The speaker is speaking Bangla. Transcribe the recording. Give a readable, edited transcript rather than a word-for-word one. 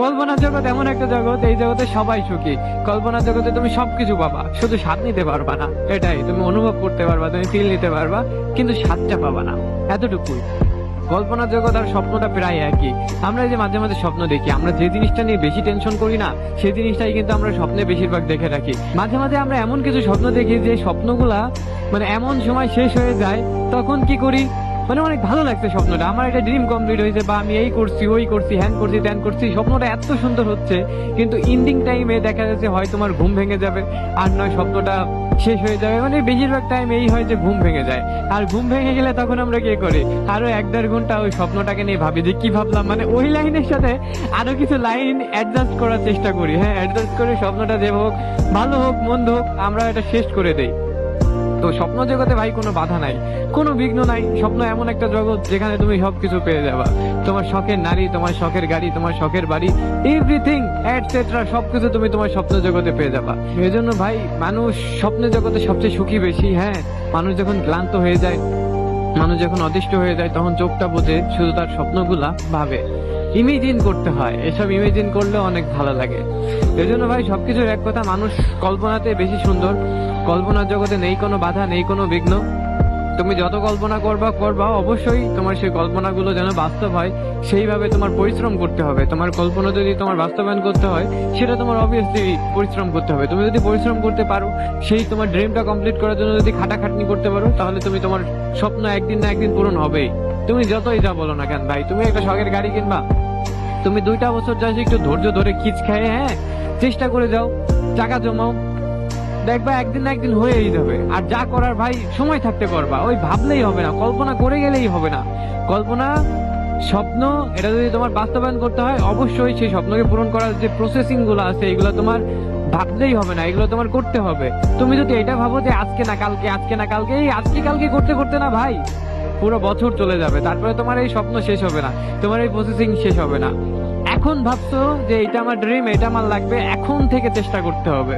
কল্পনার জগৎ এমন একটা জগৎ, এই জগতে সবাই সুখী। কল্পনার জগতে তুমি সবকিছু পাবা, শুধু স্বাদ নিতে পারবা না। এটাই, তুমি অনুভব করতে পারবা, তুমি ফিল নিতে পারবা, কিন্তু স্বাদটা পাবা না, এতটুকুই। কল্পনার জগৎ আর স্বপ্নটা প্রায় একই। আমরা এই যে মাঝে মাঝে স্বপ্ন দেখি, আমরা যে জিনিসটা নিয়ে বেশি টেনশন করি না, সেই জিনিসটাই কিন্তু আমরা স্বপ্নে বেশিরভাগ দেখে রাখি। মাঝে মাঝে আমরা এমন কিছু স্বপ্ন দেখি যে স্বপ্নগুলা মানে এমন সময় শেষ হয়ে যায়, তখন কি করি, মানে অনেক ভালো লাগছে স্বপ্নটা, আমার একটা ড্রিম কমপ্লিট হয়েছে, বা আমি এই করছি, ওই করছি, হ্যান করছি, ত্যান করছি, স্বপ্নটা এত সুন্দর হচ্ছে, কিন্তু ইন্ডিং টাইমে দেখা যাচ্ছে হয় তোমার ঘুম ভেঙে যাবে, আর নয় স্বপ্নটা শেষ হয়ে যাবে। মানে বেশিরভাগ টাইম এই হয় যে ঘুম ভেঙে যায়। আর ঘুম ভেঙে গেলে তখন আমরা কি করি, আরো 1-1.5 ঘন্টা ওই স্বপ্নটাকে নিয়ে ভাবি যে কি ভাবলাম, মানে ওই লাইনের সাথে আরো কিছু লাইন অ্যাডজাস্ট করার চেষ্টা করি। হ্যাঁ, অ্যাডজাস্ট করে স্বপ্নটা যে হোক, ভালো হোক মন্দ হোক, আমরা এটা শেষ করে দেই। তো স্বপ্ন জগতে ভাই কোনো বাধা নাই, কোনো বিঘ্ন নাই। স্বপ্ন এমন একটা জগৎ যেখানে তুমি সবকিছু পেয়ে যাবা, তোমার শখের নারী, তোমার শখের গাড়ি, তোমার শখের বাড়ি, এভরিথিং এটসেট্রা সবকিছু তুমি তোমার স্বপ্ন জগতে পেয়ে যাবা। এই জন্য ভাই মানুষ স্বপ্ন জগতে সবচেয়ে সুখী বেশি। হ্যাঁ, মানুষ যখন ক্লান্ত হয়ে যায়, মানুষ যখন অতিষ্ঠ হয়ে যায়, তখন চোখটা বুঝে শুধু তার স্বপ্নগুলা ভাবে। ইমেজিন করতে হয়, এসব ইমেজিন করলে অনেক ভালো লাগে। এই জন্য ভাই সবকিছুর এক কথা, মানুষ কল্পনাতে বেশি সুন্দর। কল্পনার জগতে নেই কোনো বাধা, নেই কোনো বিঘ্ন। তুমি যত কল্পনা করবা অবশ্যই তোমার সেই কল্পনাগুলো যেন বাস্তব হয়, সেইভাবে তোমার পরিশ্রম করতে হবে। তোমার কল্পনা যদি তোমার বাস্তবায়ন করতে হয়, সেটা তোমার অবভিয়াসলি পরিশ্রম করতে হবে। তুমি যদি পরিশ্রম করতে পারো, সেই তোমার ড্রিমটা কমপ্লিট করার জন্য যদি খাটাখাটনি করতে পারো, তাহলে তুমি তোমার স্বপ্ন একদিন না একদিন পূরণ হবেই। তুমি যতই যা বলো না কেন ভাই, তুমি একটা শখের গাড়ি কিনবা, তুমি 2টা বছর যাচ্ছ একটু ধৈর্য ধরে খিচ খায়, হ্যাঁ চেষ্টা করে যাও, টাকা জমাও, দেখবা একদিন না একদিন হয়েই যাবে। আর যা করার ভাই সময় থাকতে করবা, ওই ভাবলেই হবে না, কল্পনা করে গেলেই হবে না। কল্পনা, স্বপ্ন, এটা যদি তোমার বাস্তবায়ন করতে হয়, অবশ্যই সেই স্বপ্নকে পূরণ করার যে প্রসেসিং গুলো আছে, এগুলো তোমার ভাবলেই হবে না, এগুলো তোমার করতে হবে। তুমি যদি এটা ভাবো যে আজকে না কালকে, আজকে না কালকে, এই আজকে কালকে করতে করতে না ভাই পুরো বছর চলে যাবে, তারপরে তোমার এই স্বপ্ন শেষ হবে না, তোমার এই প্রসেসিং শেষ হবে না। এখন ভাবছো যে এটা আমার ড্রিম, এটা আমার লাগবে, এখন থেকে চেষ্টা করতে হবে।